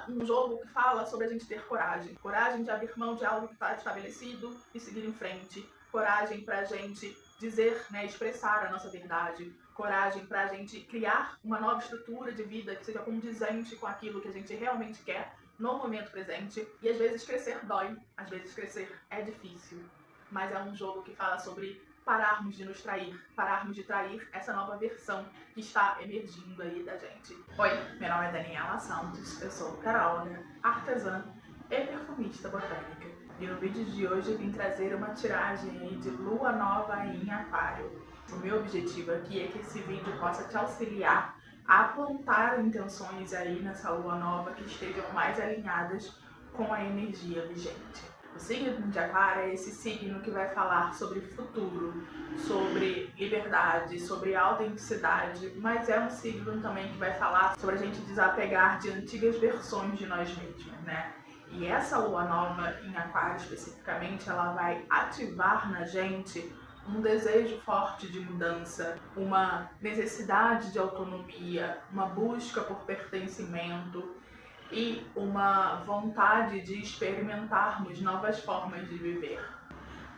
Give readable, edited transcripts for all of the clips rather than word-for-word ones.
um jogo que fala sobre a gente ter coragem. Coragem de abrir mão de algo que está estabelecido e seguir em frente. Coragem pra gente dizer, né, expressar a nossa verdade. Coragem pra gente criar uma nova estrutura de vida que seja condizente com aquilo que a gente realmente quer no momento presente. E às vezes crescer dói, às vezes crescer é difícil. Mas é um jogo que fala sobre pararmos de nos trair, pararmos de trair essa nova versão que está emergindo aí da gente. Oi, meu nome é Daniela Santos, eu sou taróloga, artesã e perfumista botânica. E no vídeo de hoje eu vim trazer uma tiragem aí de lua nova em aquário. O meu objetivo aqui é que esse vídeo possa te auxiliar a plantar intenções aí nessa lua nova que estejam mais alinhadas com a energia vigente. O signo de aquário é esse signo que vai falar sobre futuro, sobre liberdade, sobre autenticidade, mas é um signo também que vai falar sobre a gente desapegar de antigas versões de nós mesmos, né? E essa lua nova em aquário especificamente, ela vai ativar na gente um desejo forte de mudança, uma necessidade de autonomia, uma busca por pertencimento e uma vontade de experimentarmos novas formas de viver.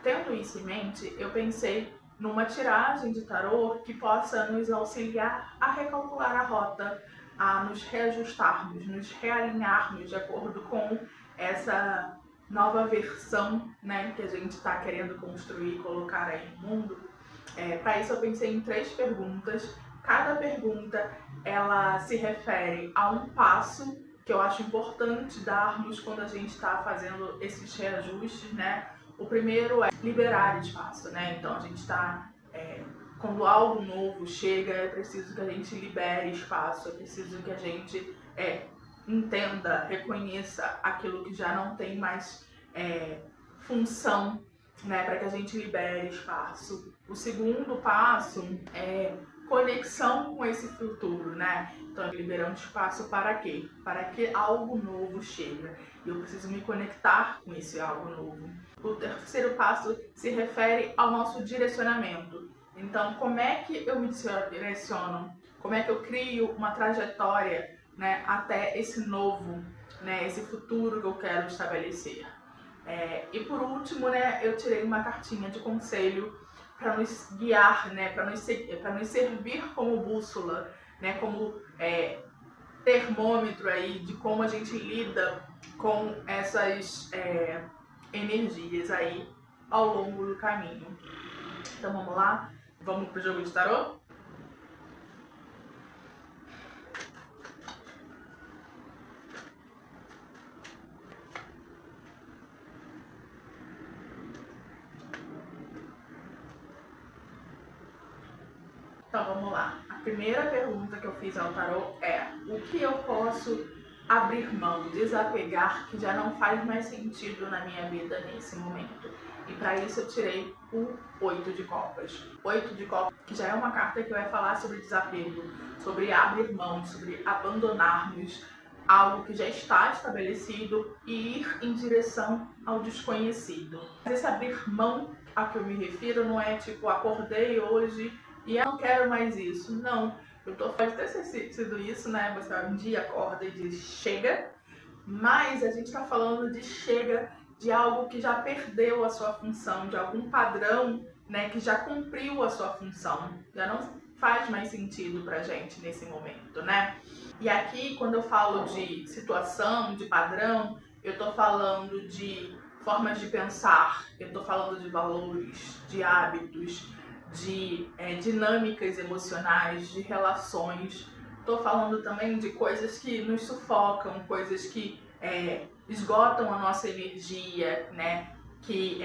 Tendo isso em mente, eu pensei numa tiragem de tarô que possa nos auxiliar a recalcular a rota, a nos reajustarmos, nos realinharmos de acordo com essa nova versão, né, que a gente está querendo construir e colocar aí no mundo. Para isso eu pensei em 3 perguntas. Cada pergunta ela se refere a um passo que eu acho importante darmos quando a gente está fazendo esses reajustes, né? O primeiro é liberar espaço, né? Então a gente está quando algo novo chega, é preciso que a gente libere espaço, é preciso que a gente entenda, reconheça aquilo que já não tem mais função, né, para que a gente libere espaço. O segundo passo é conexão com esse futuro, né? Então, liberando espaço para quê? Para que algo novo chega. E eu preciso me conectar com esse algo novo. O terceiro passo se refere ao nosso direcionamento. Então, como é que eu me direciono? Como é que eu crio uma trajetória, né, até esse novo, né, esse futuro que eu quero estabelecer? E por último, né, eu tirei uma cartinha de conselho para nos guiar, né, para nos servir como bússola, né, como termômetro aí de como a gente lida com essas energias aí ao longo do caminho. Então vamos lá? Vamos pro jogo de tarô? Então vamos lá. A primeira pergunta que eu fiz ao tarô é: o que eu posso abrir mão, desapegar, que já não faz mais sentido na minha vida nesse momento? E para isso eu tirei o 8 de copas. 8 de copas, que já é uma carta que vai falar sobre desapego, sobre abrir mão, sobre abandonarmos algo que já está estabelecido e ir em direção ao desconhecido. Esse abrir mão a que eu me refiro não é tipo, acordei hoje e eu não quero mais isso. Não, pode ter sido isso, né? Você um dia acorda e diz chega, mas a gente está falando de chega de algo que já perdeu a sua função, de algum padrão, né, que já cumpriu a sua função, já não faz mais sentido pra gente nesse momento, né? E aqui, quando eu falo de situação, de padrão, eu tô falando de formas de pensar, eu tô falando de valores, de hábitos, de dinâmicas emocionais, de relações. Tô falando também de coisas que nos sufocam, coisas que esgotam a nossa energia, né? Que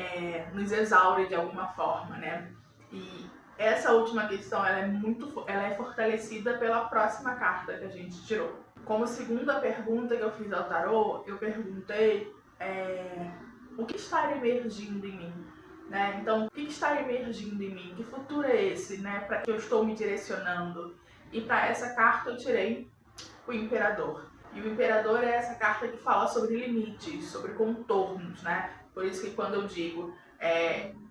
nos exaure de alguma forma, né? E essa última questão ela é fortalecida pela próxima carta que a gente tirou. Como segunda pergunta que eu fiz ao tarô, eu perguntei o que está emergindo em mim? Né? Então, o que está emergindo em mim? Que futuro é esse, né? Para que eu estou me direcionando? E para essa carta eu tirei o Imperador. E o Imperador é essa carta que fala sobre limites, sobre contornos, né? Por isso que quando eu digo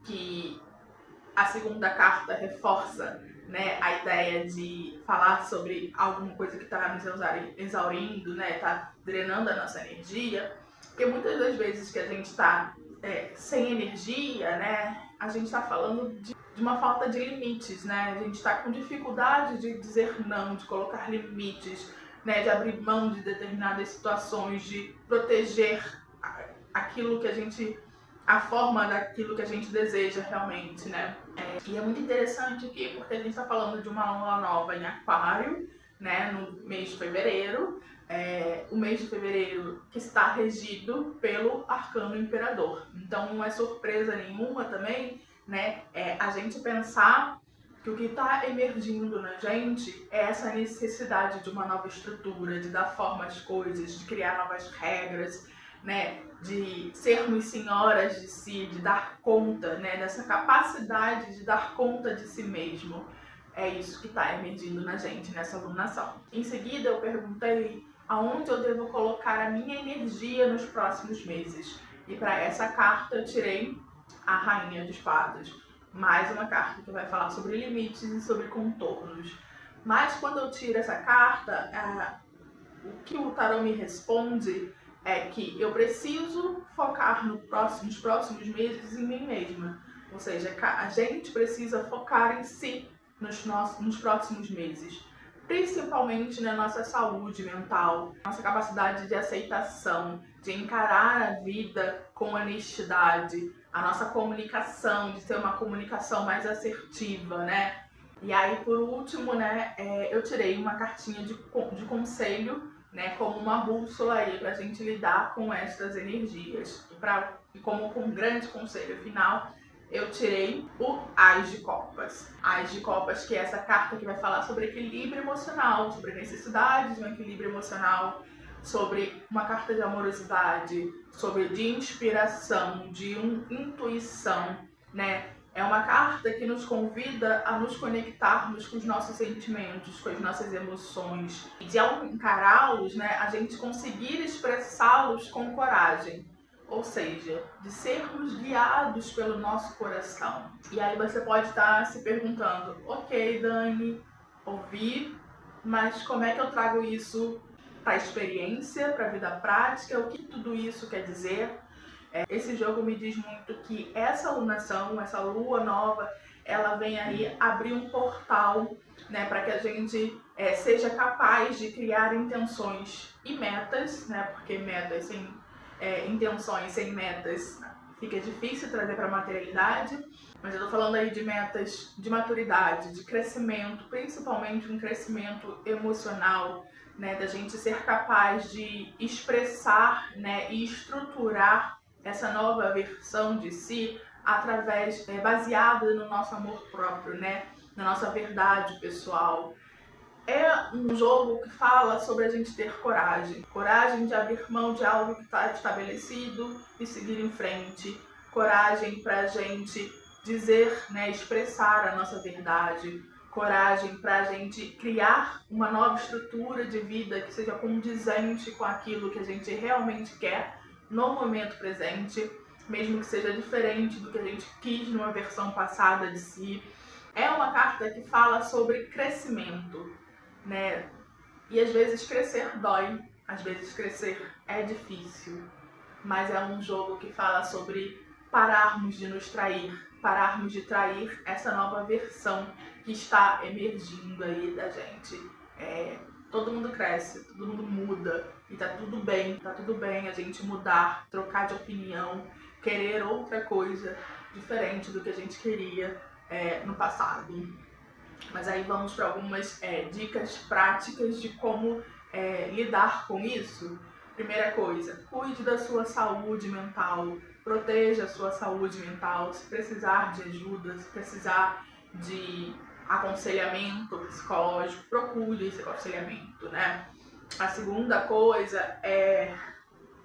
que a segunda carta reforça, né, a ideia de falar sobre alguma coisa que está nos exaurindo, né, tá drenando a nossa energia, porque muitas das vezes que a gente está sem energia, né, a gente está falando de uma falta de limites, né, a gente está com dificuldade de dizer não, de colocar limites, né, de abrir mão de determinadas situações, de proteger aquilo que a gente, a forma daquilo que a gente deseja realmente, né. E é muito interessante aqui porque a gente está falando de uma lua nova em Aquário, né, no mês de fevereiro, o mês de fevereiro que está regido pelo Arcano Imperador. Então não é surpresa nenhuma também, né, a gente pensar que o que está emergindo na gente é essa necessidade de uma nova estrutura, de dar forma às coisas, de criar novas regras, né, de sermos senhoras de si, de dar conta, né, dessa capacidade de dar conta de si mesmo. É isso que está emergindo na gente nessa alunação. Em seguida, eu perguntei aonde eu devo colocar a minha energia nos próximos meses. E para essa carta eu tirei a Rainha de Espadas. Mais uma carta que vai falar sobre limites e sobre contornos. Mas quando eu tiro essa carta, o que o tarô me responde é que eu preciso focar nos próximos meses em mim mesma. Ou seja, a gente precisa focar em si nos próximos meses. Principalmente na nossa saúde mental, nossa capacidade de aceitação, de encarar a vida com honestidade, a nossa comunicação, de ter uma comunicação mais assertiva, né? E aí, por último, né, eu tirei uma cartinha de conselho, né, como uma bússola aí pra gente lidar com estas energias. E como um grande conselho final, eu tirei o As de Copas. As de Copas, que é essa carta que vai falar sobre equilíbrio emocional, sobre necessidades de um equilíbrio emocional, sobre uma carta de amorosidade, de inspiração, de intuição, né? É uma carta que nos convida a nos conectarmos com os nossos sentimentos, com as nossas emoções. E de ao encará-los, né, a gente conseguir expressá-los com coragem. Ou seja, de sermos guiados pelo nosso coração. E aí você pode estar se perguntando, ok, Dani, ouvi, mas como é que eu trago isso para a experiência, para a vida prática? O que tudo isso quer dizer? Esse jogo me diz muito que essa alunação, essa lua nova, ela vem aí abrir um portal, né, para que a gente seja capaz de criar intenções e metas, né, porque metas sem intenções, sem metas, fica difícil trazer para a materialidade, mas eu tô falando aí de metas de maturidade, de crescimento, principalmente um crescimento emocional, né, da gente ser capaz de expressar, né, e estruturar essa nova versão de si através, baseada no nosso amor próprio, né, na nossa verdade pessoal. É um jogo que fala sobre a gente ter coragem. Coragem de abrir mão de algo que está estabelecido e seguir em frente. Coragem para a gente dizer, né, expressar a nossa verdade. Coragem para a gente criar uma nova estrutura de vida que seja condizente com aquilo que a gente realmente quer no momento presente, mesmo que seja diferente do que a gente quis numa versão passada de si. É uma carta que fala sobre crescimento, né? E às vezes crescer dói, às vezes crescer é difícil, mas é um jogo que fala sobre pararmos de nos trair, pararmos de trair essa nova versão que está emergindo aí da gente. Todo mundo cresce, todo mundo muda e tá tudo bem a gente mudar, trocar de opinião, querer outra coisa diferente do que a gente queria no passado. Mas aí vamos para algumas dicas práticas de como lidar com isso. Primeira coisa, cuide da sua saúde mental, proteja a sua saúde mental. Se precisar de ajuda, se precisar de aconselhamento psicológico, procure esse aconselhamento, né? A segunda coisa é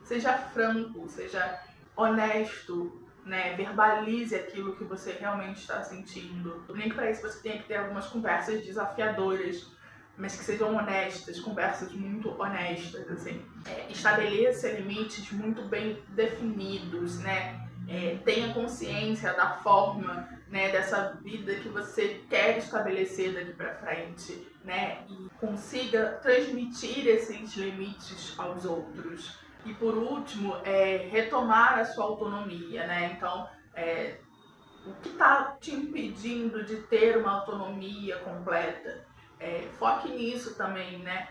seja franco, seja honesto, né? Verbalize aquilo que você realmente está sentindo. Nem que para isso você tenha que ter algumas conversas desafiadoras, mas que sejam honestas, conversas muito honestas, assim. Estabeleça limites muito bem definidos, né? Tenha consciência da forma, né, dessa vida que você quer estabelecer daqui para frente, né, e consiga transmitir esses limites aos outros. E por último, retomar a sua autonomia, né? Então, o que está te impedindo de ter uma autonomia completa? Foque nisso também, né?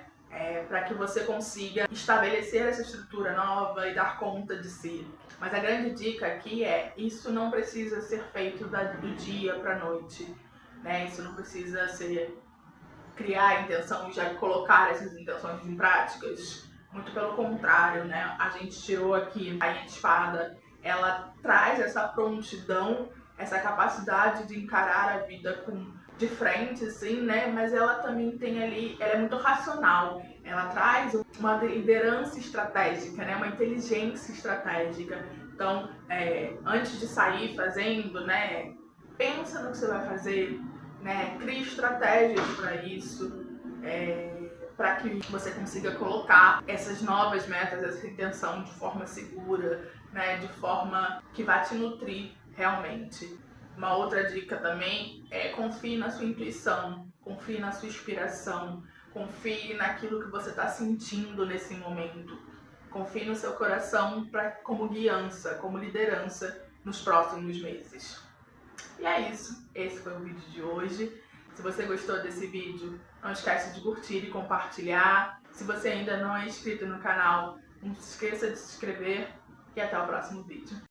Para que você consiga estabelecer essa estrutura nova e dar conta de si. Mas a grande dica aqui isso não precisa ser feito do dia para a noite, né? Isso não precisa ser criar a intenção e já colocar essas intenções em práticas. Muito pelo contrário, né? A gente tirou aqui a Rainha de Espada, ela traz essa prontidão, essa capacidade de encarar a vida de frente, assim, né? Mas ela também tem ali, ela é muito racional. Ela traz uma liderança estratégica, né? Uma inteligência estratégica. Então, antes de sair fazendo, né? Pensa no que você vai fazer, né? Crie estratégias para isso, para que você consiga colocar essas novas metas, essa intenção de forma segura, né? De forma que vai te nutrir realmente. Uma outra dica também confie na sua intuição, confie na sua inspiração, confie naquilo que você está sentindo nesse momento. Confie no seu coração como guiança, como liderança nos próximos meses. E é isso, esse foi o vídeo de hoje. Se você gostou desse vídeo, não esquece de curtir e compartilhar. Se você ainda não é inscrito no canal, não se esqueça de se inscrever e até o próximo vídeo.